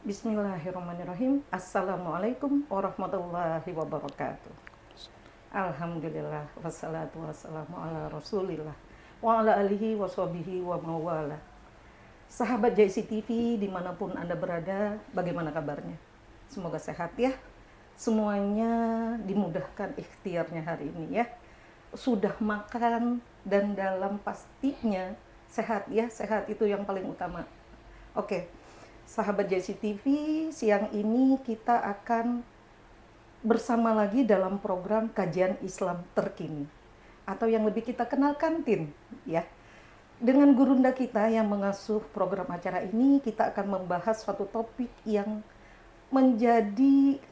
Bismillahirrahmanirrahim. Assalamualaikum warahmatullahi wabarakatuh. Alhamdulillah wassalatu wassalamu ala rasulillah wa ala alihi wa sahbihi wa mawala. Sahabat JC TV dimanapun Anda berada, bagaimana kabarnya? Semoga sehat ya. Semuanya dimudahkan ikhtiarnya hari ini ya. Sudah makan dan dalam pastinya sehat ya. Sehat itu yang paling utama. Oke. Sahabat JC TV, siang ini kita akan bersama lagi dalam program kajian Islam terkini atau yang lebih kita kenal kantin ya. Dengan gurunda kita yang mengasuh program acara ini, kita akan membahas suatu topik yang menjadi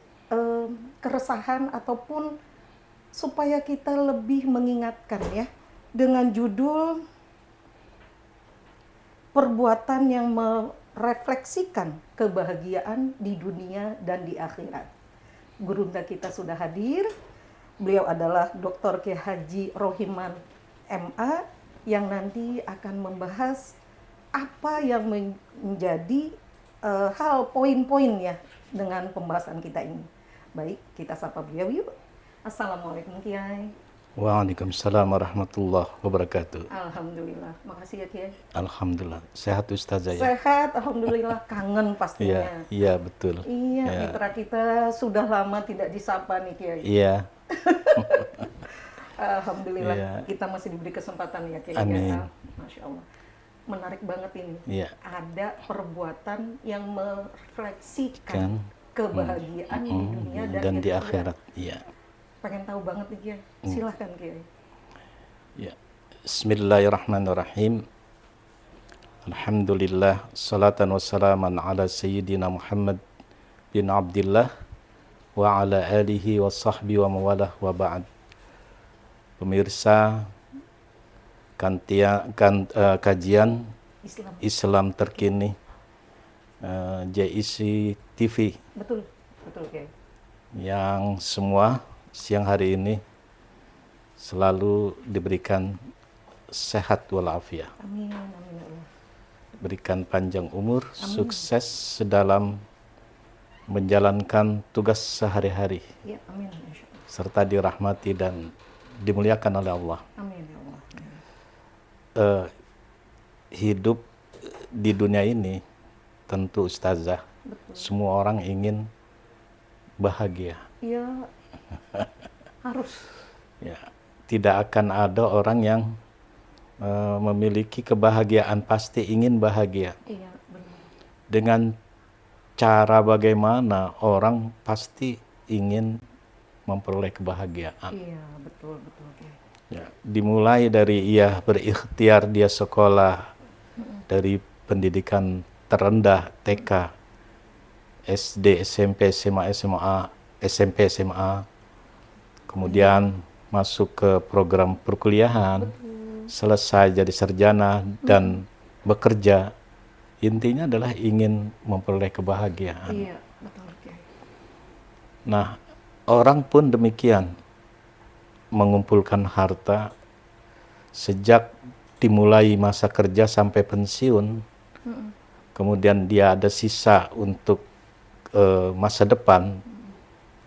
keresahan ataupun supaya kita lebih mengingatkan ya, dengan judul perbuatan yang refleksikan kebahagiaan di dunia dan di akhirat. Gurunda kita sudah hadir. Beliau adalah Dr. Kiai Haji Rohiman MA yang nanti akan membahas apa yang menjadi hal poin-poin ya dengan pembahasan kita ini. Baik, kita sapa beliau yuk. Assalamualaikum Kiai. Waalaikumsalam warahmatullahi wabarakatuh. Alhamdulillah, makasih ya Kiai. Alhamdulillah, sehat Ustazah ya? Sehat, alhamdulillah, kangen pastinya. Iya betul. Iya, ya. Mitra kita sudah lama tidak disapa nih Kiai. Iya. Alhamdulillah, ya. kita masih diberi kesempatan ya Kiai. Amin. Masya Allah, menarik banget ini. Iya. Ada perbuatan yang merefleksikan kebahagiaan di dunia dan di akhirat. Iya. Pengen tahu banget nih Kiai, silahkan Kiai. Ya. Bismillahirrahmanirrahim. Alhamdulillah, salatan wassalaman ala sayyidina Muhammad bin Abdillah wa ala alihi wa sahbihi wa mawalah wa ba'd. Pemirsa kajian Islam terkini JIC TV. Betul Kiai. Yang semua siang hari ini selalu diberikan sehat walafiat. Amin, amin ya Allah. Berikan panjang umur, amin. Sukses sedalam menjalankan tugas sehari-hari. Ya, amin. Serta dirahmati dan dimuliakan oleh Allah. Amin ya Allah. Hidup di dunia ini tentu Ustazah, semua orang ingin bahagia. Iya. Harus. Ya, tidak akan ada orang yang memiliki kebahagiaan, pasti ingin bahagia. Iya, benar. Dengan cara bagaimana orang pasti ingin memperoleh kebahagiaan. Iya, betul. Ya, dimulai dari ia berikhtiar, dia sekolah dari pendidikan terendah TK, SD, SMP, SMA, SMP, SMA, kemudian masuk ke program perkuliahan, selesai jadi sarjana dan bekerja. Intinya adalah ingin memperoleh kebahagiaan. Iya, betul. Nah, orang pun demikian, mengumpulkan harta sejak dimulai masa kerja sampai pensiun. Kemudian dia ada sisa untuk masa depan,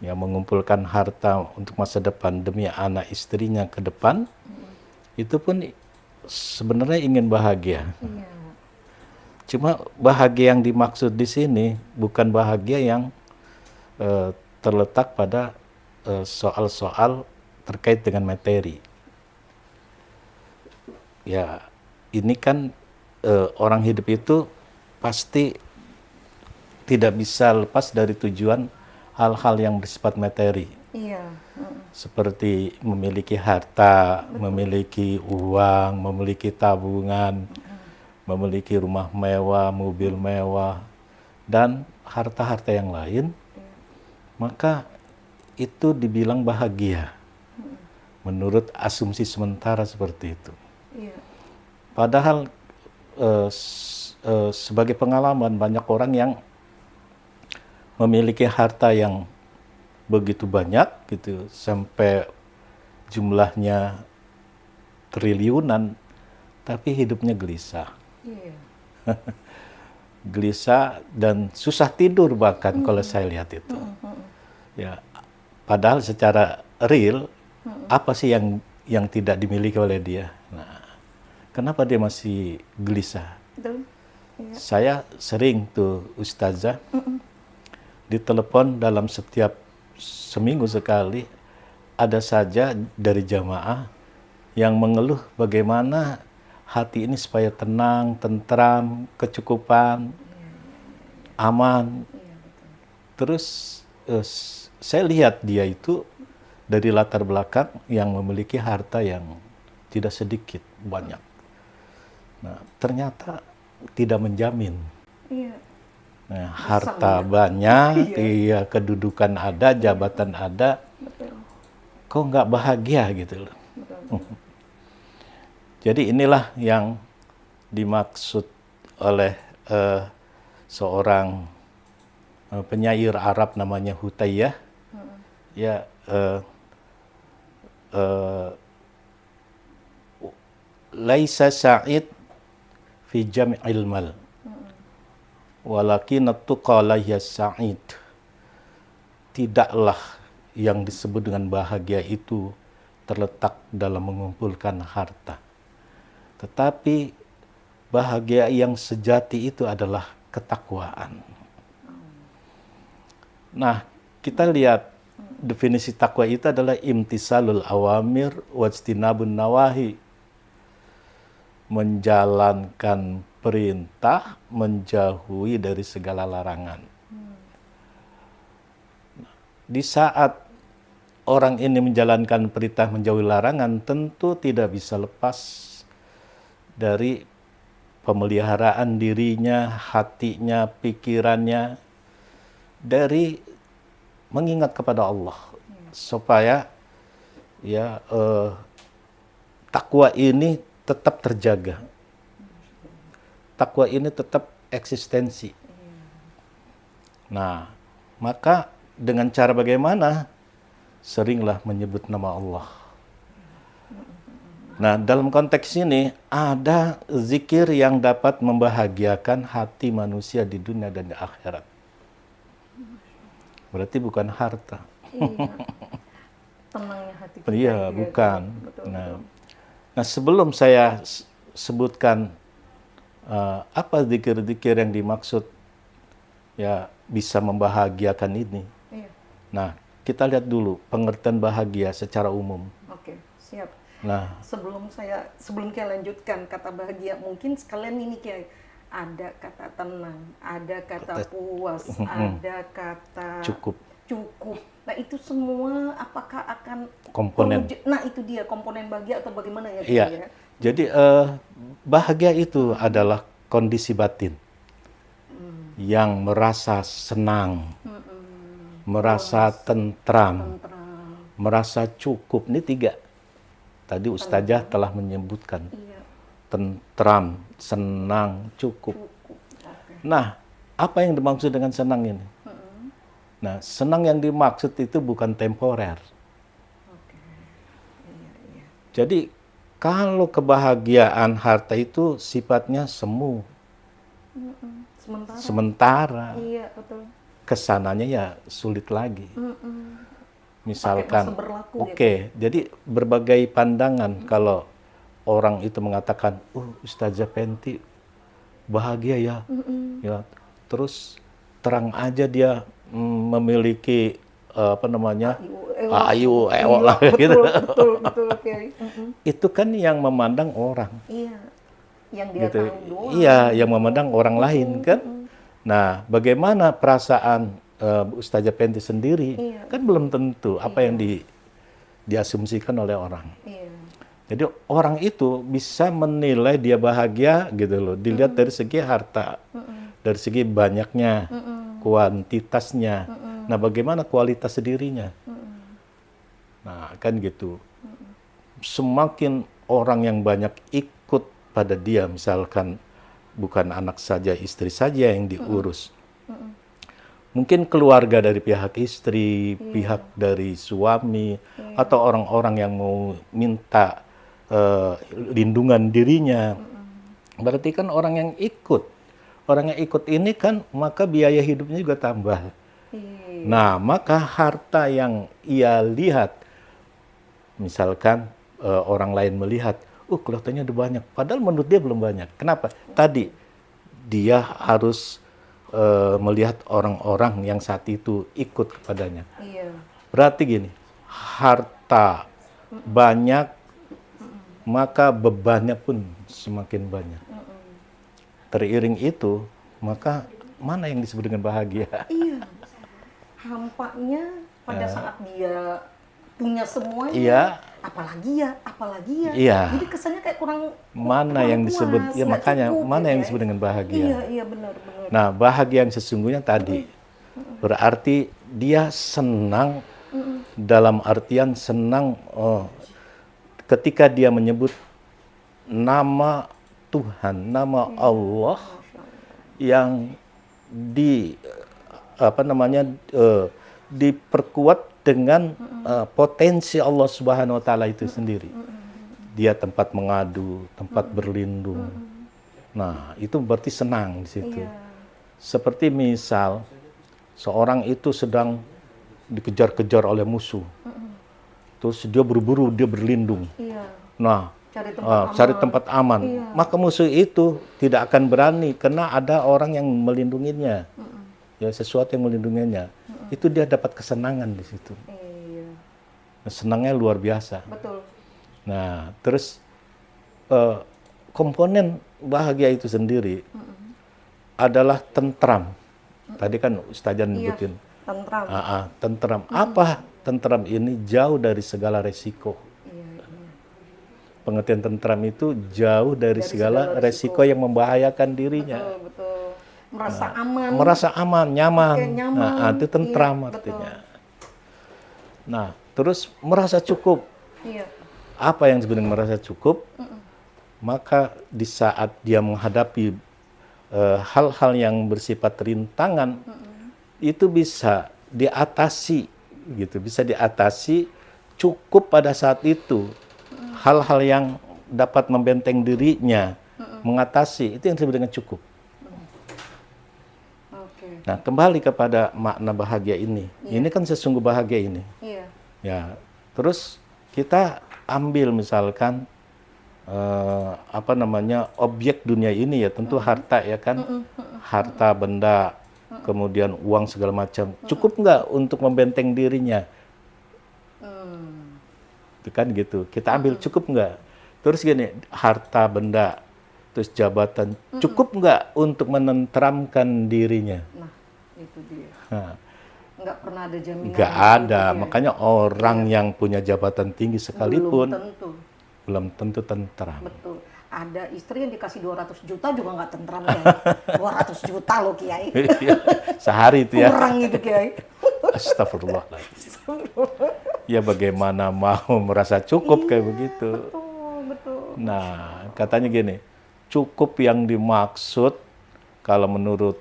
ya, mengumpulkan harta untuk masa depan demi anak istrinya ke depan. Itu pun sebenarnya ingin bahagia. Iya. Cuma bahagia yang dimaksud di sini bukan bahagia yang terletak pada soal-soal terkait dengan materi. Ya, ini kan orang hidup itu pasti tidak bisa lepas dari tujuan hal-hal yang bersifat materi. Iya. Seperti memiliki harta, memiliki uang, memiliki tabungan, memiliki rumah mewah, mobil mewah, dan harta-harta yang lain. Maka itu dibilang bahagia. Menurut asumsi sementara seperti itu. Iya. Padahal sebagai pengalaman, banyak orang yang memiliki harta yang begitu banyak gitu, sampai jumlahnya triliunan, tapi hidupnya gelisah. Iya. gelisah dan susah tidur bahkan kalau saya lihat itu. Ya, padahal secara real apa sih yang tidak dimiliki oleh dia? Nah, kenapa dia masih gelisah? Betul. Iya. Saya sering tuh ustazah ditelepon dalam setiap seminggu sekali ada saja dari jamaah yang mengeluh bagaimana hati ini supaya tenang, tentram, kecukupan, aman. Terus saya lihat dia itu dari latar belakang yang memiliki harta yang tidak sedikit, banyak. Nah, ternyata tidak menjamin. Iya. Nah, harta banyak, iya, kedudukan ada, jabatan ada, Betul. kok nggak bahagia gitu loh. Betul. Jadi inilah yang dimaksud oleh seorang penyair Arab namanya Hutayyah. Ya, laisa sa'id fi jam'il mal. Walakin at-tuqa layya sa'id. Tidaklah yang disebut dengan bahagia itu terletak dalam mengumpulkan harta. Tetapi bahagia yang sejati itu adalah ketakwaan. Nah, kita lihat definisi takwa itu adalah imtisalul awamir wajtinabun nawahi. Menjalankan perintah, menjauhi dari segala larangan. Di saat orang ini menjalankan perintah, menjauhi larangan, tentu tidak bisa lepas dari pemeliharaan dirinya, hatinya, pikirannya, dari mengingat kepada Allah, supaya ya takwa ini tetap terjaga, takwa ini tetap eksistensi. Nah, maka dengan cara bagaimana? Seringlah menyebut nama Allah. Nah, dalam konteks ini ada zikir yang dapat membahagiakan hati manusia di dunia dan di akhirat. Berarti bukan harta. Iya. Tenangnya hati kita. Iya, bukan. Betul, Nah, sebelum saya sebutkan apa zikir-zikir yang dimaksud ya bisa membahagiakan ini. Iya. Nah, kita lihat dulu pengertian bahagia secara umum. Oke, siap. Nah, Sebelum Kiai lanjutkan kata bahagia, mungkin sekalian ini Kiai, ada kata tenang, ada kata puas, ada kata cukup. Nah, itu semua apakah akan Komponen. Nah, itu dia komponen bahagia atau bagaimana ya Kiai? Iya. Ya? Jadi bahagia itu adalah kondisi batin yang merasa senang, merasa tentram, merasa cukup. Ini tiga. Tadi Ustazah telah menyebutkan. Iya. Tentram, senang, cukup. Okay. Nah, apa yang dimaksud dengan senang ini? Nah, senang yang dimaksud itu bukan temporer. Okay. Iya. Jadi, kalau kebahagiaan harta itu sifatnya semu. Sementara. Iya, betul. Kesananya ya sulit lagi. Misalkan, jadi berbagai pandangan kalau orang itu mengatakan, Ustazah Penti bahagia ya, ya, terus terang aja dia memiliki ayu, ewok lah gitu. Betul, okay. Itu kan yang memandang orang. Iya, yang dia gitu. tahu doang. Iya, yang memandang orang lain kan. Nah, bagaimana perasaan Ustazah Penti sendiri? Kan belum tentu apa yang diasumsikan oleh orang. Iya. Jadi orang itu bisa menilai dia bahagia gitu loh, dilihat dari segi harta, dari segi banyaknya, kuantitasnya. Nah, bagaimana kualitas dirinya? Nah, kan gitu. Semakin orang yang banyak ikut pada dia, misalkan bukan anak saja, istri saja yang diurus. Mungkin keluarga dari pihak istri, pihak dari suami, atau orang-orang yang mau minta lindungan dirinya. Berarti kan orang yang ikut orang yang ikut ini kan maka biaya hidupnya juga tambah. Iya. Nah, maka harta yang ia lihat, misalkan orang lain melihat, kelihatannya ada banyak, padahal menurut dia belum banyak. Kenapa? Tadi dia harus melihat orang-orang yang saat itu ikut kepadanya. Iya. Berarti gini, harta banyak, maka bebannya pun semakin banyak. Teriring itu, maka mana yang disebut dengan bahagia? Iya. Hampanya pada saat dia punya semuanya. Iya. Apalagi ya. Iya. Jadi kesannya kayak kurang Mana yang disebut, puas, ya nggak makanya cukup, mana gitu yang ya. disebut dengan bahagia? Iya benar. Nah, bahagia yang sesungguhnya tadi berarti dia senang, dalam artian senang ketika dia menyebut nama Tuhan, nama Allah yang diperkuat dengan potensi Allah Subhanahu wa taala itu sendiri. Dia tempat mengadu, tempat berlindung. Nah, itu berarti senang di situ. Iya. Seperti misal seorang itu sedang dikejar-kejar oleh musuh. Terus dia buru-buru, dia berlindung. Iya. Nah, Cari tempat aman. Iya. Maka musuh itu tidak akan berani karena ada orang yang melindunginya. Ya, sesuatu yang melindunginya. Itu dia dapat kesenangan di situ. Iya. Senangnya luar biasa. Betul. Nah, terus komponen bahagia itu sendiri adalah tentram. Tadi kan Ustazah nyebutin. Tentram. Tentram. Apa tentram ini? Jauh dari segala resiko. Iya. Pengertian tentram itu jauh dari segala resiko yang membahayakan dirinya. Betul. Merasa aman. Merasa aman, nyaman. Oke, nyaman. Nah, itu tentram Iya, artinya. betul. Nah, terus merasa cukup. Iya. Apa yang sebenarnya merasa cukup? Maka di saat dia menghadapi hal-hal yang bersifat rintangan, itu bisa diatasi, gitu. Bisa diatasi cukup pada saat itu. Hal-hal yang dapat membenteng dirinya, mengatasi, itu yang disebut dengan cukup. Oke. Nah, kembali kepada makna bahagia ini. Ini kan sesungguh bahagia ini. Iya. Ya, terus kita ambil misalkan objek dunia ini ya, tentu harta ya kan, harta benda, kemudian uang segala macam. Cukup nggak untuk membenteng dirinya? Itu kan gitu. Kita ambil cukup nggak? Terus gini, harta benda, terus jabatan, cukup nggak untuk menenteramkan dirinya? Nah, itu dia. Nah, Nggak pernah ada jaminan. nggak gitu ada. ya. Makanya orang yang punya jabatan tinggi sekalipun Belum tentu. belum tentu tentram. Betul. Ada istri yang dikasih 200 juta juga nggak tentram ya. 200 juta loh Kiai. Sehari itu ya. Kurang itu Kiai. Astagfirullahaladzim. Ya bagaimana mau merasa cukup kayak begitu. Betul. Nah, katanya gini, cukup yang dimaksud kalau menurut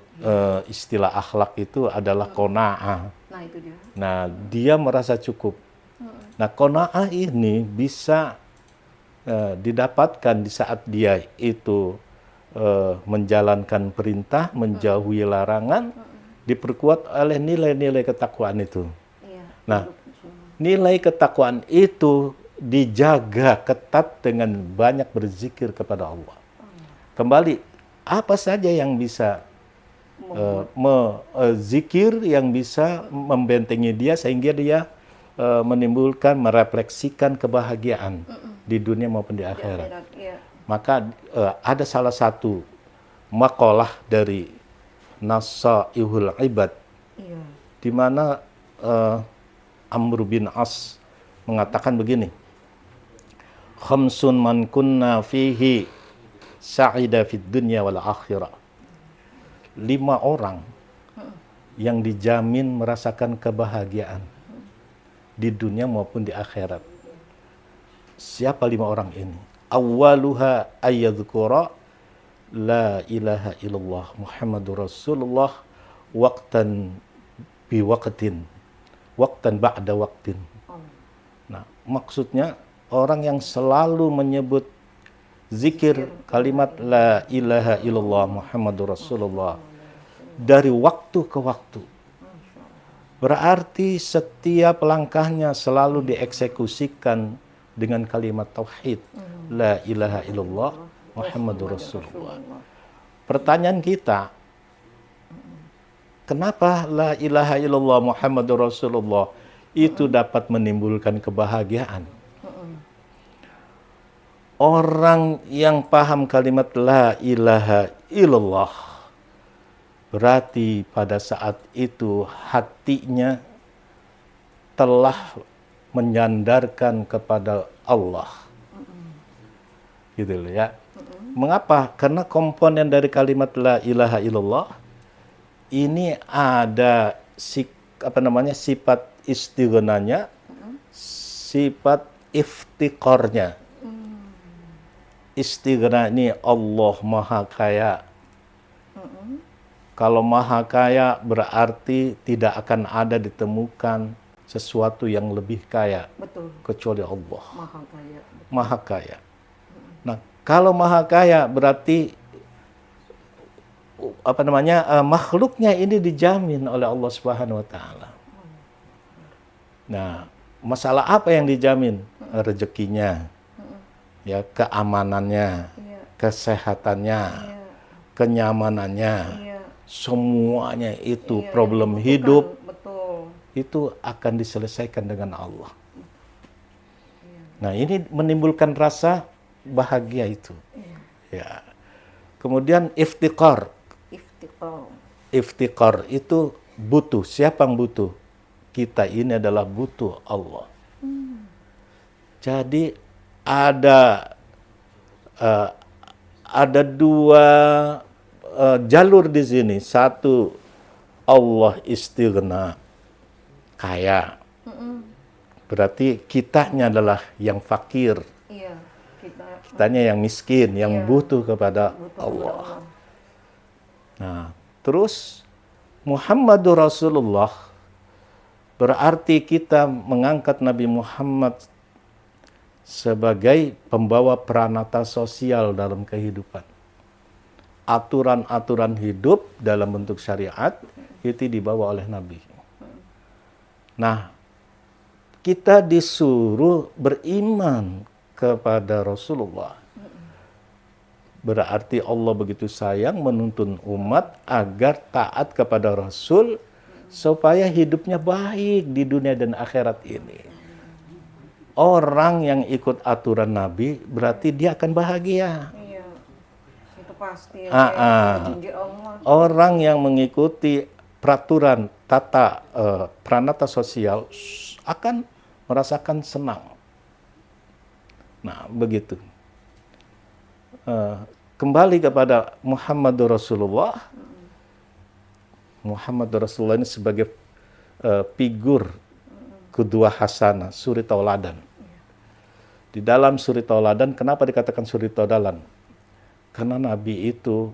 istilah akhlak itu adalah qanaah. Nah, itu dia. Nah, dia merasa cukup. Nah, qanaah ini bisa didapatkan di saat dia itu menjalankan perintah, menjauhi larangan, diperkuat oleh nilai-nilai ketakwaan itu. Iya. Nah, nilai ketakwaan itu dijaga ketat dengan banyak berzikir kepada Allah. Kembali, apa saja yang bisa zikir yang bisa membentengi dia sehingga dia menimbulkan, merefleksikan kebahagiaan di dunia maupun di akhirat. Iya. Maka ada salah satu makalah dari Nasaihul Ibad, Iya. di mana Amr bin As mengatakan begini, khamsun man kunna fihi sa'ida fid dunya wal akhirah. 5 orang yang dijamin merasakan kebahagiaan di dunia maupun di akhirat. Siapa 5 orang ini? Awwaluha ayyadhkura la ilaha illallah Muhammadur Rasulullah waqtan bi waqtin, waqtan ba'da waqtin. Nah, maksudnya orang yang selalu menyebut zikir kalimat la ilaha illallah Muhammadur Rasulullah dari waktu ke waktu. Berarti setiap langkahnya selalu dieksekusikan dengan kalimat tauhid. La ilaha illallah Muhammadur Rasulullah. Pertanyaan kita, kenapa la ilaha illallah Muhammadur Rasulullah itu dapat menimbulkan kebahagiaan? Orang yang paham kalimat la ilaha illallah, berarti pada saat itu hatinya telah menyandarkan kepada Allah. Gitu loh ya. Mengapa? Karena komponen dari kalimat la ilaha illallah ini ada sifat istighnanya, sifat iftiqarnya. Istighna ini Allah Maha Kaya. Kalau Maha Kaya berarti tidak akan ada ditemukan sesuatu yang lebih kaya. Betul. Kecuali Allah. Maha Kaya. Maha Kaya. Nah, kalau Maha Kaya berarti makhluknya ini dijamin oleh Allah Subhanahu wa taala. Nah, masalah apa yang dijamin? Rezekinya. Ya, keamanannya, kesehatannya, kenyamanannya. Semuanya itu problem hidup. Betul. Itu akan diselesaikan dengan Allah. Nah, ini menimbulkan rasa bahagia itu. Ya. Kemudian iftiqar. Iftiqar itu butuh. Siapa yang butuh? Kita ini adalah butuh Allah. Jadi ada dua jalur di sini. Satu, Allah istighna, kaya. Berarti kitanya adalah yang fakir. Iya, Kitanya yang miskin, yang butuh kepada Allah. Nah, terus Muhammadur Rasulullah berarti kita mengangkat Nabi Muhammad sebagai pembawa peranata sosial dalam kehidupan. Aturan-aturan hidup dalam bentuk syariat itu dibawa oleh Nabi. Nah, kita disuruh beriman kepada Rasulullah. Berarti Allah begitu sayang menuntun umat agar taat kepada Rasul supaya hidupnya baik di dunia dan akhirat ini. Orang yang ikut aturan Nabi berarti dia akan bahagia. Iya. Itu pasti. Janji Allah. Orang yang mengikuti peraturan tata peranata sosial akan merasakan senang. Nah, begitu. Kembali kepada Muhammadur Rasulullah. Muhammadur Rasulullah ini sebagai figur kedua hasanah, suri tauladan. Di dalam suri tauladan, kenapa dikatakan suri tauladan? Karena Nabi itu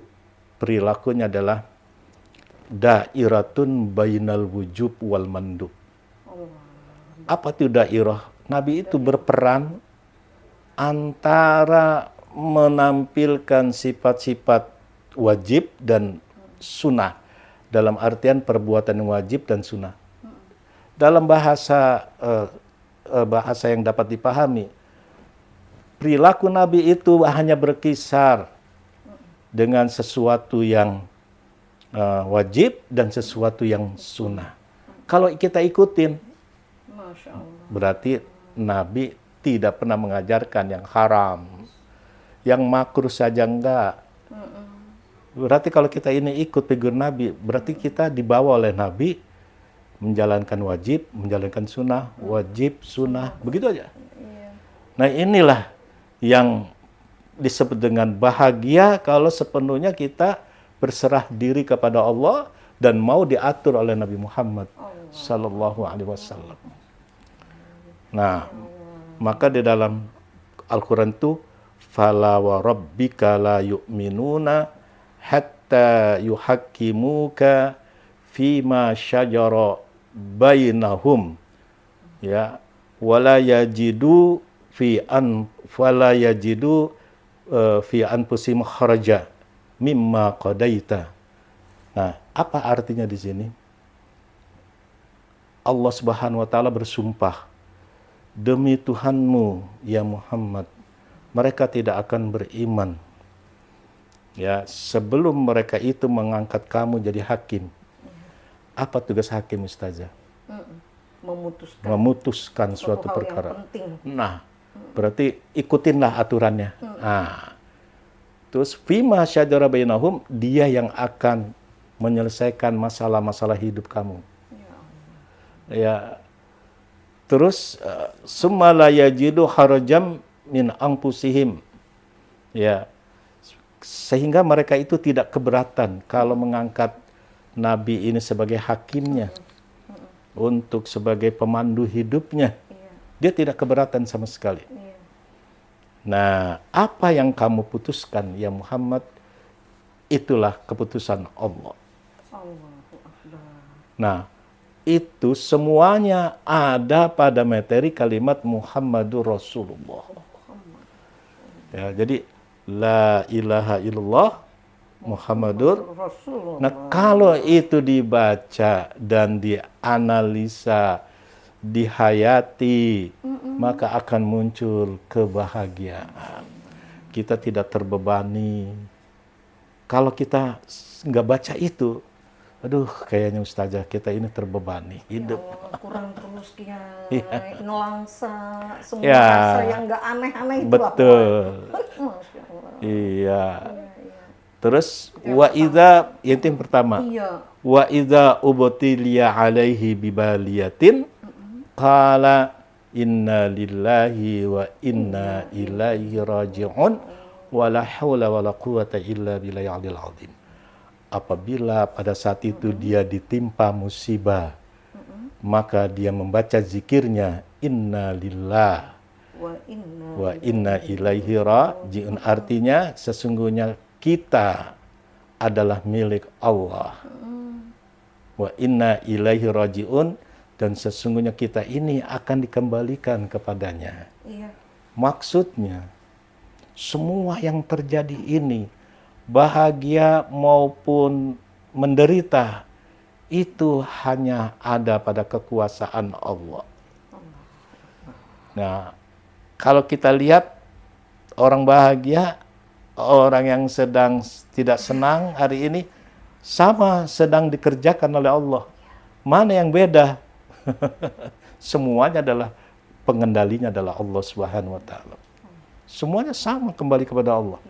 perilakunya adalah dairatun bainal wujub wal mandub. Apa itu dairah? Nabi itu berperan antara menampilkan sifat-sifat wajib dan sunnah. Dalam artian perbuatan yang wajib dan sunnah. Dalam bahasa yang dapat dipahami, perilaku Nabi itu hanya berkisar dengan sesuatu yang wajib dan sesuatu yang sunnah. Kalau kita ikutin, Masya Allah. berarti Nabi tidak pernah mengajarkan yang haram, yang makruh saja enggak. Berarti kalau kita ini ikut figur Nabi, berarti kita dibawa oleh Nabi menjalankan wajib, menjalankan sunnah, wajib, sunnah, begitu aja. Nah, inilah yang disebut dengan bahagia kalau sepenuhnya kita berserah diri kepada Allah dan mau diatur oleh Nabi Muhammad sallallahu alaihi wasallam. Nah, maka di dalam Al-Qur'an itu fala wa rabbika la yu'minuna hatta yuhakkimuka fima syajara bainahum, ya, wala yajidu fi anfusihim kharaja mimma qadaita. Nah, apa artinya di sini? Allah Subhanahu wa taala bersumpah, demi Tuhanmu ya Muhammad, mereka tidak akan beriman ya sebelum mereka itu mengangkat kamu jadi hakim. Apa tugas hakim, Ustazah? Memutuskan suatu perkara. Nah, berarti ikutinlah aturannya. Nah, terus fima syajara bainahum, dia yang akan menyelesaikan masalah-masalah hidup kamu. Ya. Terus summa la yajidu harajam min anfusihim. Ya. Sehingga mereka itu tidak keberatan kalau mengangkat Nabi ini sebagai hakimnya, untuk sebagai pemandu hidupnya. Dia tidak keberatan sama sekali. Nah, apa yang kamu putuskan ya Muhammad, itulah keputusan Allah. Nah, itu semuanya ada pada materi kalimat Muhammadur Rasulullah. Ya, jadi la ilaha illallah Muhammadur Rasulullah. Nah, kalau itu dibaca dan dianalisa, dihayati, maka akan muncul kebahagiaan. Kita tidak terbebani. Kalau kita nggak baca itu, aduh, kayaknya Ustazah kita ini terbebani hidup. Ya Allah, kurang terus kiai, nelangsa, semua rasa yang nggak aneh-aneh itu. Betul. Masya Allah. Iya. Terus wa idza, yang pertama. Wa idza ubtiliya alaihi bibaliyatin qala inna lillahi wa inna ilaihi raji'un wa la haula wa la quwata illa billahil azim. Apabila pada saat itu dia ditimpa musibah, maka dia membaca zikirnya inna lillah wa inna ilaihi raji'un. Artinya sesungguhnya kita adalah milik Allah. Wa inna ilaihi raji'un, dan sesungguhnya kita ini akan dikembalikan kepadanya. Maksudnya, semua yang terjadi ini, bahagia maupun menderita, itu hanya ada pada kekuasaan Allah. Nah, kalau kita lihat orang bahagia, orang yang sedang tidak senang hari ini, sama sedang dikerjakan oleh Allah. Mana yang beda? Semuanya adalah, pengendalinya adalah Allah Subhanahu wa taala. Semuanya sama kembali kepada Allah.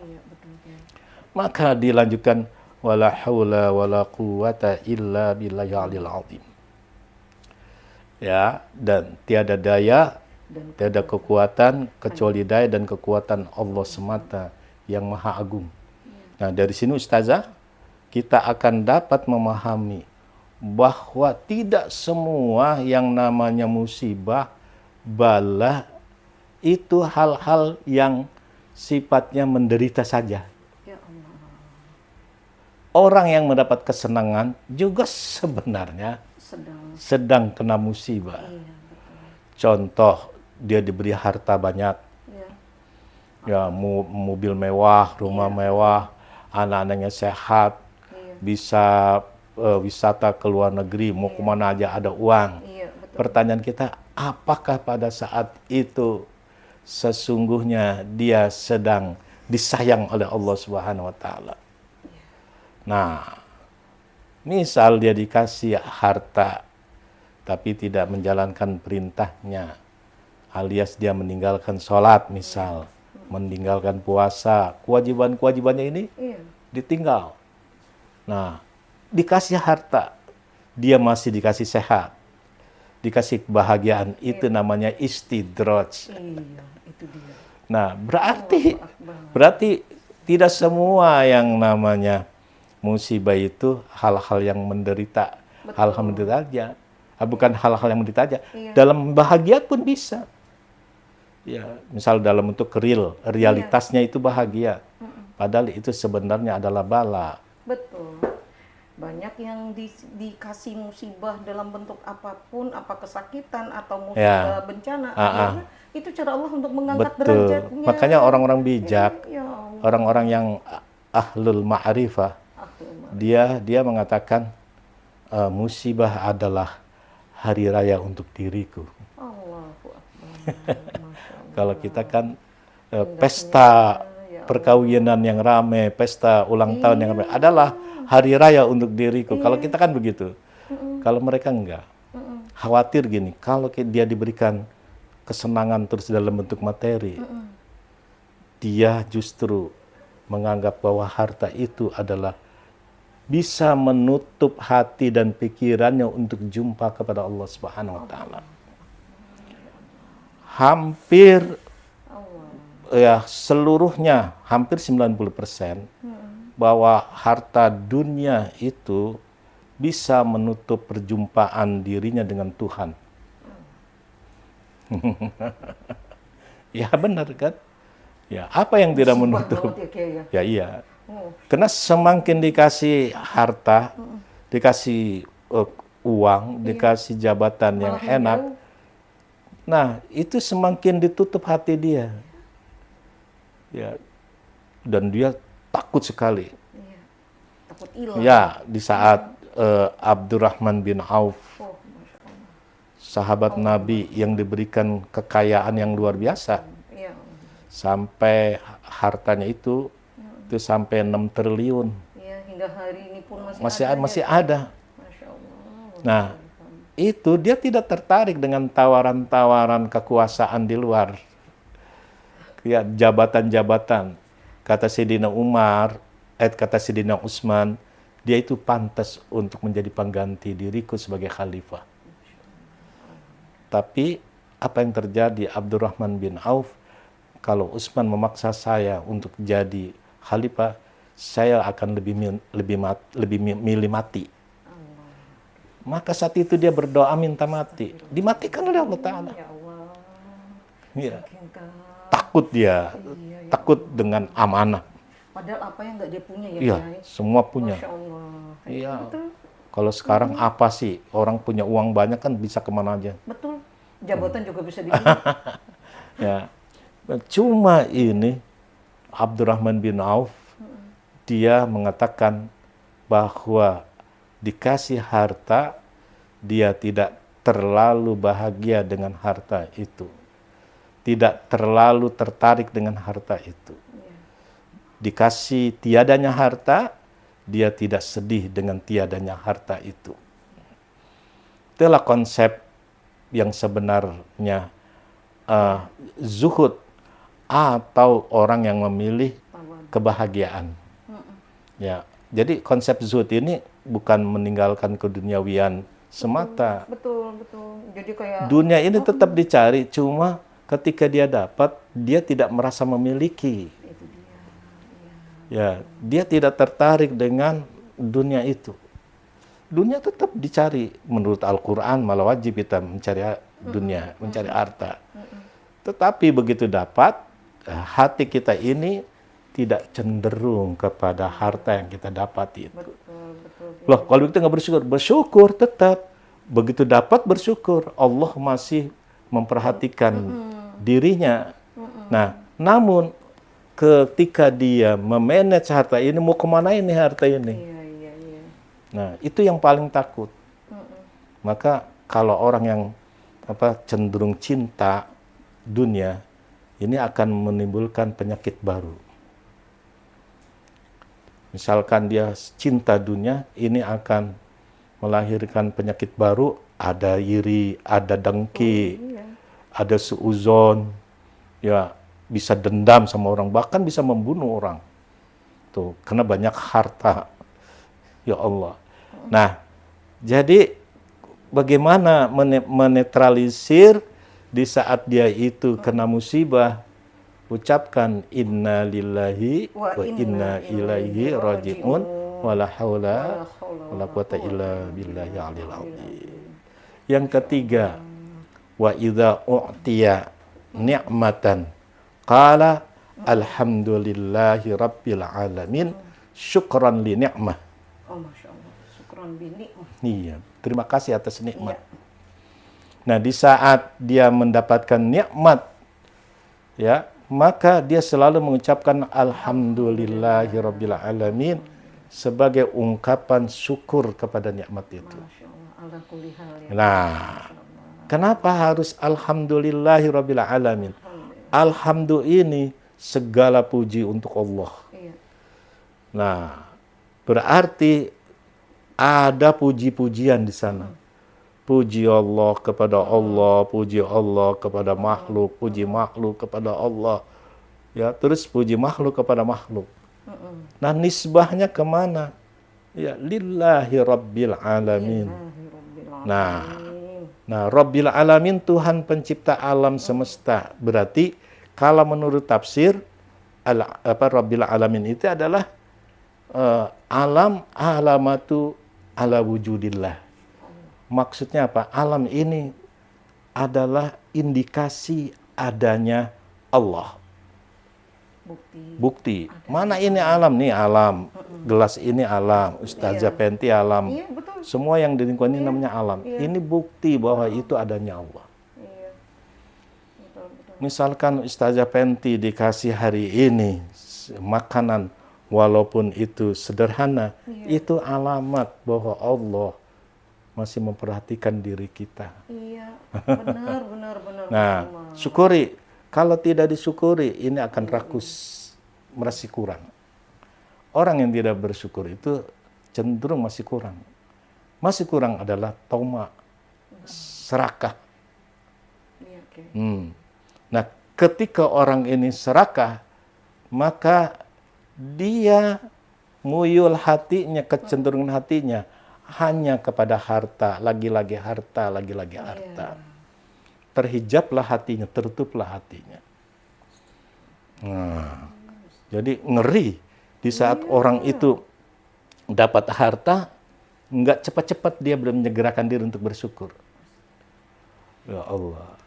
Maka dilanjutkan wala haula wala quwata illa billahil azim. Ya, dan tiada daya, tiada kekuatan kecuali daya dan kekuatan Allah semata yang maha agung. Nah, dari sini Ustazah, kita akan dapat memahami bahwa tidak semua yang namanya musibah, bala, itu hal-hal yang sifatnya menderita saja. Orang yang mendapat kesenangan juga sebenarnya sedang kena musibah. Contoh, dia diberi harta banyak, ya, mobil mewah, rumah mewah, anak-anaknya sehat, bisa wisata ke luar negeri, mau kemana aja ada uang. Pertanyaan kita, apakah pada saat itu sesungguhnya dia sedang disayang oleh Allah Subhanahu wa taala? Nah, misal dia dikasih harta tapi tidak menjalankan perintahnya, alias dia meninggalkan sholat misal, meninggalkan puasa, kewajiban-kewajibannya ini ditinggal. Nah, dikasih harta, dia masih dikasih sehat, dikasih kebahagiaan, itu namanya istidraj. Nah, berarti tidak semua yang namanya musibah itu hal-hal yang menderita, hal-hal menderita aja. Bukan hal-hal yang menderita aja. Dalam bahagia pun bisa. Ya, misal dalam bentuk realitasnya itu bahagia. Padahal itu sebenarnya adalah bala. Betul. Banyak yang dikasih musibah dalam bentuk apapun, apa kesakitan atau Ya. musibah bencana, Ah, ah. akhirnya itu cara Allah untuk mengangkat Betul. derajatnya. Makanya orang-orang bijak, Ya Allah. orang-orang yang ahlul ma'rifah, dia mengatakan musibah adalah hari raya untuk diriku. Allahu Akbar. Masya Allah. Kalau kita kan pesta Ya perkawinan yang ramai, pesta ulang tahun yang ramai adalah hari raya untuk diriku. Kalau kita kan begitu. Kalau mereka enggak. Khawatir gini, kalau dia diberikan kesenangan terus dalam bentuk materi, dia justru menganggap bahwa harta itu adalah bisa menutup hati dan pikirannya untuk jumpa kepada Allah Subhanahu wa taala. Hampir ya seluruhnya, hampir 90% bahwa harta dunia itu bisa menutup perjumpaan dirinya dengan Tuhan. Ya benar kan? Ya, apa yang tidak menutup? Ya iya. Karena semakin dikasih harta, dikasih uang, dikasih jabatan yang enak, nah itu semakin ditutup hati dia. Ya, dan dia takut sekali. Takut hilang. Ya, di saat Abdurrahman bin Auf, sahabat Nabi yang diberikan kekayaan yang luar biasa, sampai hartanya itu sampai 6 triliun. Ya, hingga hari ini pun masih ada. Masya Allah. Nah, itu dia tidak tertarik dengan tawaran-tawaran kekuasaan di luar. Ya, jabatan-jabatan. Kata Sayyidina Umar, kata Sayyidina Utsman, dia itu pantas untuk menjadi pengganti diriku sebagai khalifah. Tapi apa yang terjadi? Abdurrahman bin Auf, kalau Utsman memaksa saya untuk jadi khalifah, saya akan lebih milih mati. Maka saat itu dia berdoa minta mati. Dimatikan oleh Allah Ta'ala. Ya Allah. Ya. Takut dia. Takut dengan amanah. Padahal apa yang nggak dia punya ya? Iya, semua punya. Masya Allah. Iya. Kalau sekarang apa sih? Orang punya uang banyak kan bisa kemana aja. Betul. Jabatan juga bisa dipilih. Ya. Cuma ini Abdurrahman bin Auf, dia mengatakan bahwa dikasih harta, dia tidak terlalu bahagia dengan harta itu. Tidak terlalu tertarik dengan harta itu. Dikasih tiadanya harta, dia tidak sedih dengan tiadanya harta itu. Itulah konsep yang sebenarnya zuhud, atau orang yang memilih kebahagiaan. Ya, jadi konsep zuhud ini bukan meninggalkan keduniawian semata. Betul. Jadi kayak dunia ini tetap dicari, cuma ketika dia dapat, dia tidak merasa memiliki. itu dia. Ya, dia tidak tertarik dengan dunia itu. Dunia tetap dicari. Menurut Al-Quran malah wajib kita mencari dunia, mencari harta. Tetapi begitu dapat, hati kita ini tidak cenderung kepada harta yang kita dapat itu. Betul. Loh, kalau kita nggak bersyukur tetap. Begitu dapat bersyukur, Allah masih memperhatikan dirinya. Nah, namun ketika dia memanage harta ini, mau kemana ini harta ini? Iya. Nah, itu yang paling takut. Maka kalau orang yang cenderung cinta dunia, ini akan menimbulkan penyakit baru. Misalkan dia cinta dunia, ini akan melahirkan penyakit baru, ada iri, ada dengki, ada suuzon, ya bisa dendam sama orang, bahkan bisa membunuh orang. Tuh, karena banyak harta. Ya Allah. Nah, jadi bagaimana menetralisir di saat dia itu kena musibah? Ucapkan inna lillahi wa inna ilaihi raji'un wala haula wala quwata illa billahi aliyil azim. Yang ketiga, wa idza u'tiya ni'matan qala alhamdulillahi rabbil alamin syukran li ni'mah. Oh, Masya Allah. syukron binikmah. Iya, terima kasih atas nikmat. Iya. Nah, di saat dia mendapatkan nikmat, ya, maka dia selalu mengucapkan alhamdulillahirabbil alamin sebagai ungkapan syukur kepada nikmat itu. Masya Allah, ala kulli hal ya. Nah, kenapa harus alhamdulillahirabbil alamin? Alhamdulillah ini segala puji untuk Allah. Iya. Nah, berarti ada puji-pujian di sana. Puji Allah kepada Allah, puji Allah kepada makhluk, puji makhluk kepada Allah. Ya, terus puji makhluk kepada makhluk. Nah, nisbahnya kemana? Ya, lillahi rabbil alamin. Nah, rabbil alamin Tuhan pencipta alam semesta. Berarti kalau menurut tafsir rabbil alamin itu adalah alam alamatu ala wujudillah. Maksudnya apa? Alam ini adalah indikasi adanya Allah. Bukti. Mana ini alam? Nih alam. Gelas ini alam. Ustazah Penti alam. Iya, betul. Semua yang di lingkungan ini namanya alam. Ini bukti bahwa itu adanya Allah. Iya. Betul. Misalkan Ustazah Penti dikasih hari ini makanan walaupun itu sederhana, itu alamat bahwa Allah masih memperhatikan diri kita. Iya, benar. Nah, syukuri. Kalau tidak disyukuri, ini akan rakus, merasa kurang. Orang yang tidak bersyukur itu cenderung masih kurang. Masih kurang adalah tauma, serakah. Iya, oke. Nah, ketika orang ini serakah, maka dia muyul hatinya, kecenderungan hatinya hanya kepada harta, lagi-lagi harta. Terhijablah hatinya, tertutuplah hatinya. Nah, jadi ngeri di saat orang itu dapat harta, nggak cepat-cepat dia belum menyegerakan diri untuk bersyukur. Ya Allah.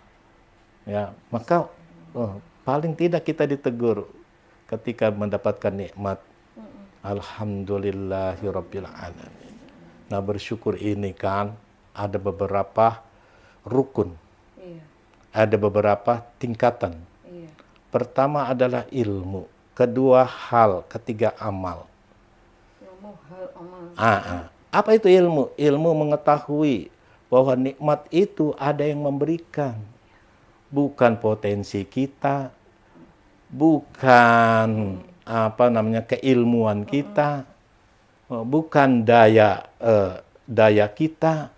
Ya, maka paling tidak kita ditegur ketika mendapatkan nikmat. Alhamdulillahirabbil alamin. Nah, bersyukur ini kan ada beberapa rukun. Iya. Ada beberapa tingkatan. Iya. Pertama adalah ilmu, kedua hal, ketiga amal. Ilmu hal amal. Apa itu ilmu? Ilmu mengetahui bahwa nikmat itu ada yang memberikan. Bukan potensi kita, bukan keilmuan kita, bukan daya kita.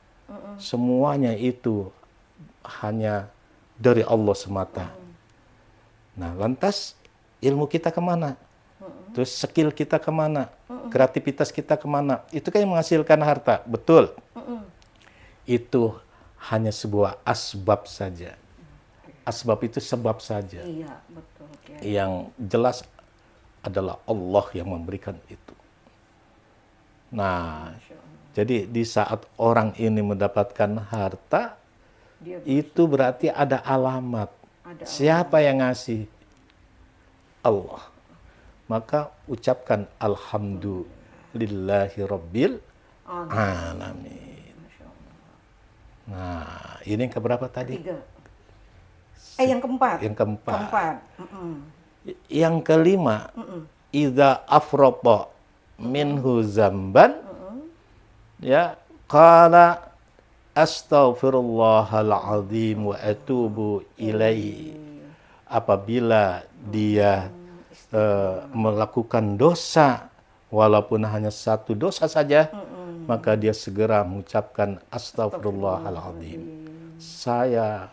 Semuanya itu hanya dari Allah semata. Nah, lantas ilmu kita kemana? Terus skill kita kemana? Kreativitas kita kemana? Itu kan yang menghasilkan harta, betul. Itu hanya sebuah asbab saja. Asbab itu sebab saja. Iya, betul. Yang jelas adalah Allah yang memberikan itu. Nah, jadi di saat orang ini mendapatkan harta, itu berarti ada alamat. Siapa yang ngasih? Allah. Maka ucapkan alhamdulillahirabbil alamin. Nah, ini yang keberapa tadi? Ketiga. Yang keempat. Yang kelima, idza afrata minhu zamban, ya qala astaghfirullahal azim wa atubu ilaihi. Apabila dia melakukan dosa, walaupun hanya satu dosa saja, maka dia segera mengucapkan astaghfirullahal azim. Saya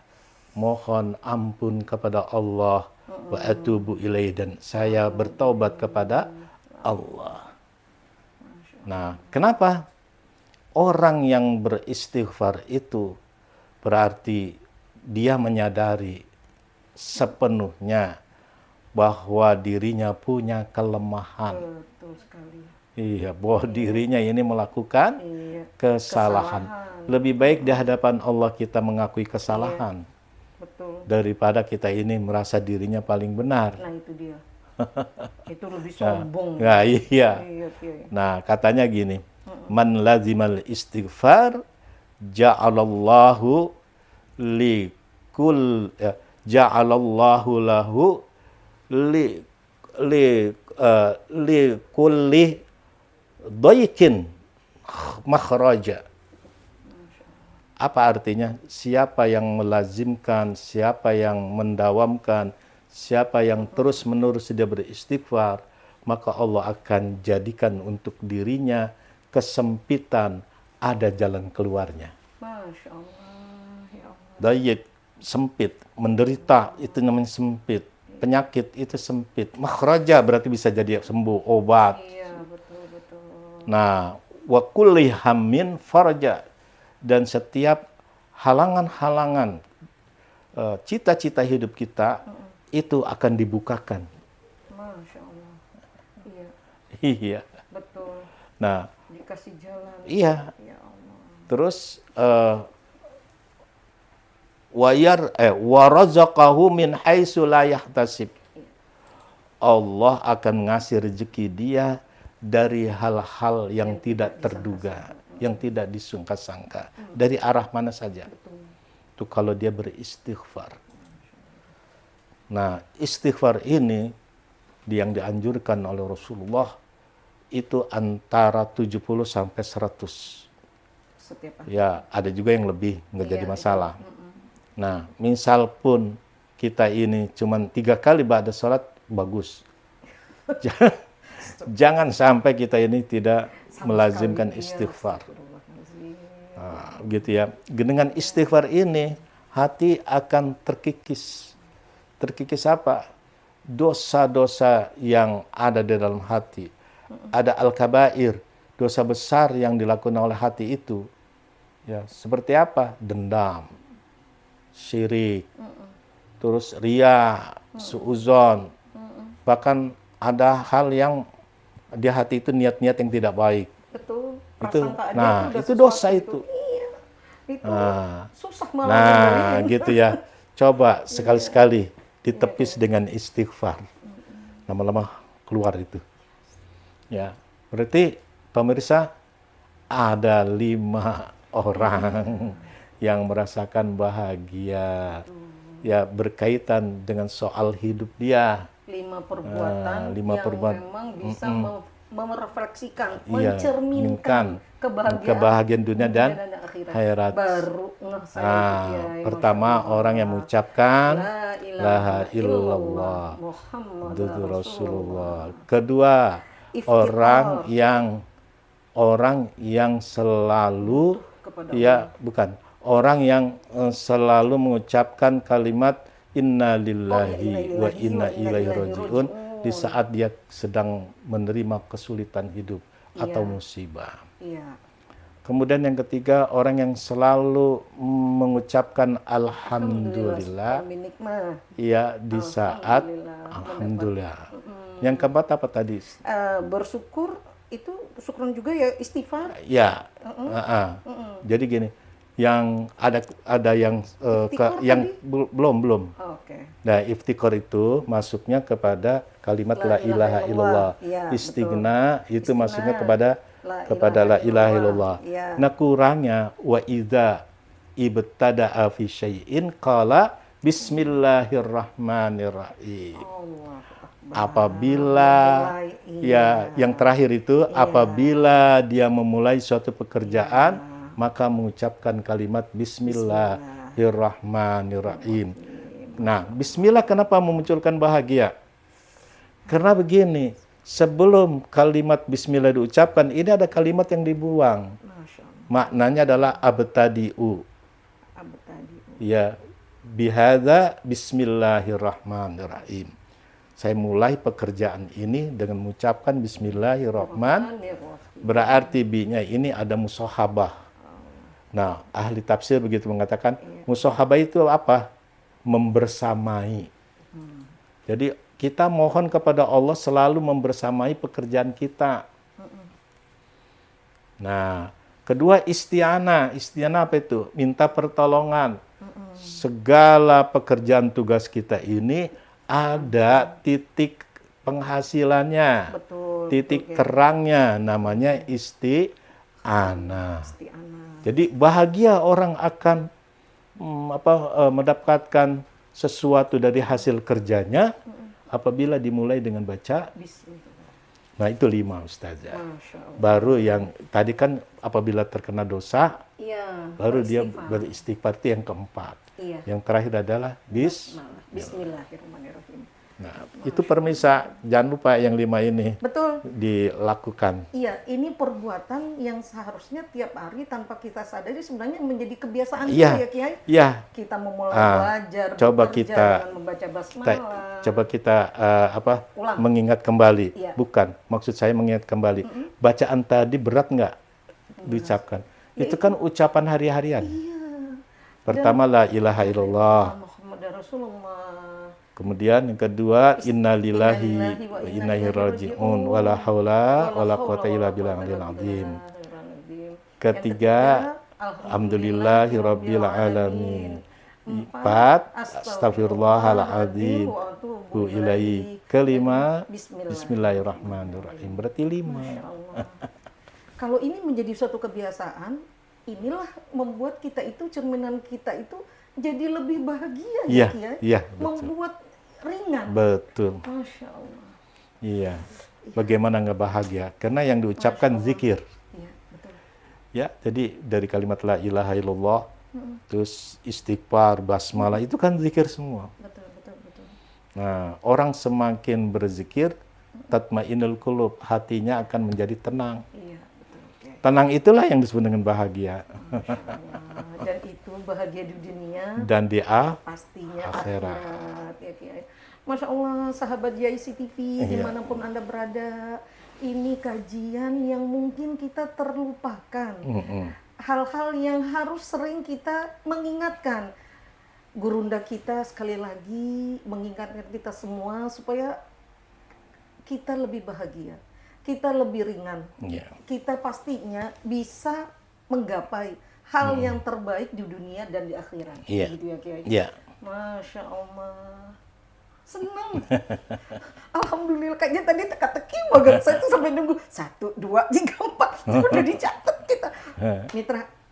mohon ampun kepada Allah wa atubu ilaihi, dan saya bertaubat kepada Allah. Nah, kenapa? Orang yang beristighfar itu berarti dia menyadari sepenuhnya bahwa dirinya punya kelemahan. Betul sekali. Iya, bahwa dirinya ini melakukan kesalahan. Lebih baik di hadapan Allah kita mengakui kesalahan. Betul. Daripada kita ini merasa dirinya paling benar. Nah, itu dia. Itu lebih sombong. Nah, iya. Nah, katanya gini, Man lazimal istighfar ja'alallahu ja'alallahu lahu li li li kulli dhaikin makhraja. Apa artinya? Siapa yang melazimkan, siapa yang mendawamkan, siapa yang terus-menerus dia beristighfar, maka Allah akan jadikan untuk dirinya kesempitan, ada jalan keluarnya. Masya Allah, ya Allah. Dayik, sempit, menderita itu namanya sempit, penyakit itu sempit. Makhraja berarti bisa jadi sembuh, obat. Iya, betul. Nah, wa kulli hammin farja, dan setiap halangan-halangan cita-cita hidup kita itu akan dibukakan. Masya Allah. Iya, Iya. betul. Nah, Dikasih jalan. iya. Ya Allah. Terus wa razaqahu min haitsu la yahtasib. Allah akan ngasih rezeki dia dari hal-hal yang tidak terduga, yang tidak disangka-sangka, dari arah mana saja. Itu kalau dia beristighfar. Nah, istighfar ini yang dianjurkan oleh Rasulullah itu antara 70 sampai 100. Setiap hari. Ya, ada juga yang lebih, nggak jadi Iya, masalah. Nah, misal pun kita ini cuman 3 kali ba'da sholat, bagus. Jangan sampai kita ini tidak melazimkan istighfar. Nah, gitu ya. Dengan istighfar ini, hati akan terkikis. Terkikis apa? Dosa-dosa yang ada di dalam hati. Ada al-kabair, dosa besar yang dilakukan oleh hati itu. Ya, seperti apa? Dendam, syirik, terus riya, suuzon. Bahkan ada hal yang di hati itu niat-niat yang tidak baik. Betul. Itu, Prasangka nah, aja udah itu sesuatu dosa itu. Iya. Itu susah malah Nah, ninggalin. gitu ya. Coba sekali-sekali ditepis dengan istighfar. Lama-lama keluar itu. Ya, berarti pemirsa ada 5 orang yang merasakan bahagia. Ya, berkaitan dengan soal hidup dia. 5 perbuatan 5 yang perbuatan. memang bisa merefleksikan, Iya, mencerminkan kebahagiaan dunia dan akhirat. akhirat. Baru saya itu ya, pertama Masya Allah. orang yang mengucapkan La ilaha illallah Muhammadur Muhammadur Rasulullah. Rasulullah. Kedua, Iftikhar. orang yang selalu Kepada orang yang selalu mengucapkan kalimat inna lillahi wa inna ilaihi rajiun di saat dia sedang menerima kesulitan hidup atau musibah. Iya. Kemudian yang ketiga, orang yang selalu mengucapkan alhamdulillah, ya di saat alhamdulillah. Yang keempat apa tadi? Bersyukur itu syukuran juga ya, istighfar. Ya. Jadi gini, yang ada yang yang belum. Oke. Nah, iftikhar itu masuknya kepada kalimat la ilaha illallah. Ya, Istighna itu masuknya kepada la ilaha illallah. Ya. Nah, kurangnya wa idza ibtada'a fi syai'in qala bismillahirrahmanirrahim. Apabila yang terakhir itu apabila dia memulai suatu pekerjaan, maka mengucapkan kalimat bismillahirrahmanirrahim. Nah, bismillah kenapa memunculkan bahagia? Karena begini, sebelum kalimat bismillah diucapkan, ini ada kalimat yang dibuang. Maknanya adalah abtadi'u. Ya, bihadza bismillahirrahmanirrahim. Saya mulai pekerjaan ini dengan mengucapkan bismillahirrahmanirrahim. Berarti bi-nya ini ada musahabah. Nah, ahli tafsir begitu mengatakan, musahabah itu apa? Membersamai. Jadi kita mohon kepada Allah selalu membersamai pekerjaan kita. Nah, kedua isti'anah. Isti'anah apa itu? Minta pertolongan. Segala pekerjaan tugas kita ini ada titik penghasilannya. Betul, titik terangnya, namanya ana. Pasti ana. Jadi bahagia orang akan mendapatkan sesuatu dari hasil kerjanya apabila dimulai dengan baca. Bismillah. Nah itu 5 Ustazah. Masya Allah. Baru yang tadi kan apabila terkena dosa, Iya, baru dia beristighfar. beristighfar itu yang keempat. Iya. Yang terakhir adalah Bismillahirrahmanirrahim. Nah, itu permisa, jangan lupa yang 5 ini Betul. dilakukan. Iya, ini perbuatan yang seharusnya tiap hari tanpa kita sadari sebenarnya menjadi kebiasaan Iya. kita ya Kiai. Iya, Kita memulai belajar, coba bekerja kita- dengan membaca kita, basmalah. coba kita Ulang. mengingat kembali. Iya. Bukan, maksud saya mengingat kembali. Bacaan tadi berat nggak diucapkan? Itu kan ucapan hari-harian. Iya. Pertama, la ilaha illallah. Muhammad Rasulullah. Kemudian yang kedua, innalillahi wa inna ilaihi raji'un. Wala haula wala quwata illa billahil azim. Ketiga, alhamdulillahi rabbil alamin. 4, astagfirullahaladzim wa ilaihi. Kelima, bismillahirrahmanirrahim. Berarti 5. Kalau ini menjadi suatu kebiasaan, inilah membuat kita itu, cerminan kita itu jadi lebih bahagia Iya, ya Kiai. iya, betul. Membuat ringan. Betul. Masya Allah. Iya. Bagaimana nggak bahagia? Karena yang diucapkan zikir. Iya, betul. Ya, jadi dari kalimat la ilaha illallah, terus istighfar, basmalah, itu kan zikir semua. Betul, betul, betul. Nah, orang semakin berzikir, tatmainnul qulub, hatinya akan menjadi tenang. Iya, betul. Oke. Tenang itulah yang disebut dengan bahagia. Dan itu bahagia di dunia. Dan di Pastinya akhirat. akhirat ya Kiai. Masya Allah, sahabat JIC TV Iya. dimanapun Anda berada, ini kajian yang mungkin kita terlupakan. Hal-hal yang harus sering kita mengingatkan. Gurunda kita sekali lagi mengingatkan kita semua supaya kita lebih bahagia, kita lebih ringan. Iya. Kita pastinya bisa menggapai hal yang terbaik di dunia dan di akhirat. Iya. Gitu ya Kiai. Iya. Masya Allah. Senang. Alhamdulillah, kayaknya tadi teka-teki banget. Saya tuh sampai nunggu 1, 2, 3, 4. Itu udah dicatat kita.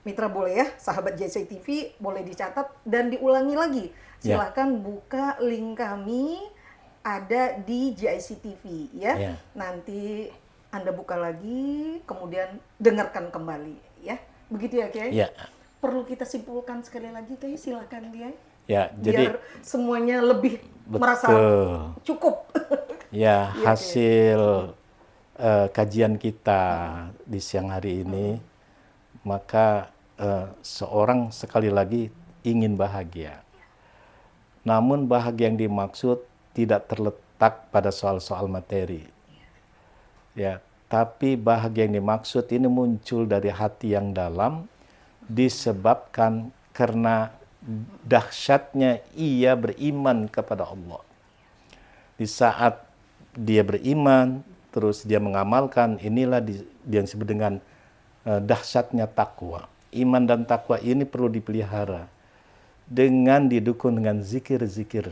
Mitra boleh ya, sahabat JC TV boleh dicatat dan diulangi lagi. Silakan buka link kami ada di JIC TV ya. Ya. Nanti Anda buka lagi, kemudian dengarkan kembali ya. Begitu ya Kiai? Ya. Perlu kita simpulkan sekali lagi Kiai, silakan Kiai. Ya, Biar jadi semuanya lebih merasa cukup. ya, hasil kajian kita di siang hari ini, maka seorang sekali lagi ingin bahagia. Namun bahagia yang dimaksud tidak terletak pada soal-soal materi. Ya, tapi bahagia yang dimaksud ini muncul dari hati yang dalam, disebabkan karena dahsyatnya ia beriman kepada Allah. Di saat dia beriman, terus dia mengamalkan, inilah yang disebut dengan dahsyatnya takwa. Iman dan takwa ini perlu dipelihara dengan didukung dengan zikir-zikir.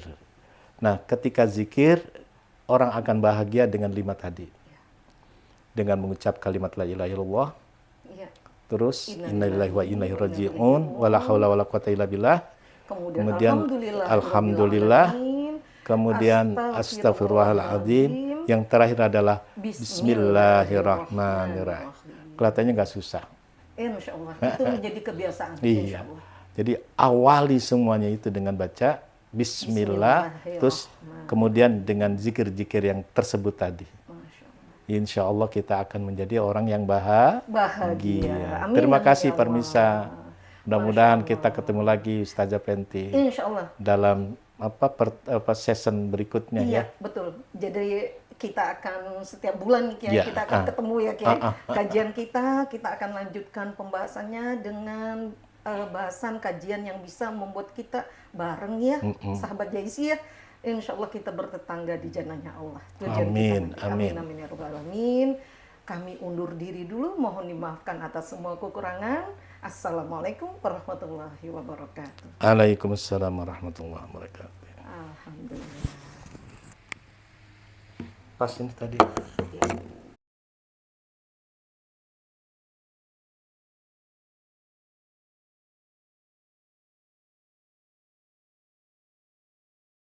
Nah, ketika zikir, orang akan bahagia dengan 5 tadi. Dengan mengucap kalimat la ilaha illallah, terus innalillahi wa inna ilaihi raji'un, wala haula wala quwata illa billah. Kemudian alhamdulillah, kemudian astagfirullahaladzim, yang terakhir adalah bismillahirrahmanirrahim. Kelihatannya nggak susah. Insya Allah, itu menjadi kebiasaan. Iya. Jadi awali semuanya itu dengan baca bismillah, terus kemudian dengan zikir-zikir yang tersebut tadi. Insya Allah kita akan menjadi orang yang bahagia. Amin, Terima amin, kasih ya Permisa. Allah. Mudah-mudahan kita ketemu lagi Ustazah Penti Insya Allah. dalam season berikutnya Iya, ya. betul. Jadi kita akan setiap bulan Kiai, Ya, kita akan ketemu ya Kiai. Kajian kita akan lanjutkan pembahasannya dengan bahasan kajian yang bisa membuat kita bareng ya, sahabat JIC ya. Insya Allah kita bertetangga di jannahnya Allah. Tujuan Amin, kita nanti. amin. Amin ya rabbal alamin. Kami undur diri dulu, mohon dimaafkan atas semua kekurangan. Assalamualaikum warahmatullahi wabarakatuh. Waalaikumsalam warahmatullahi wabarakatuh. Alhamdulillah. Pas ini tadi. Ya.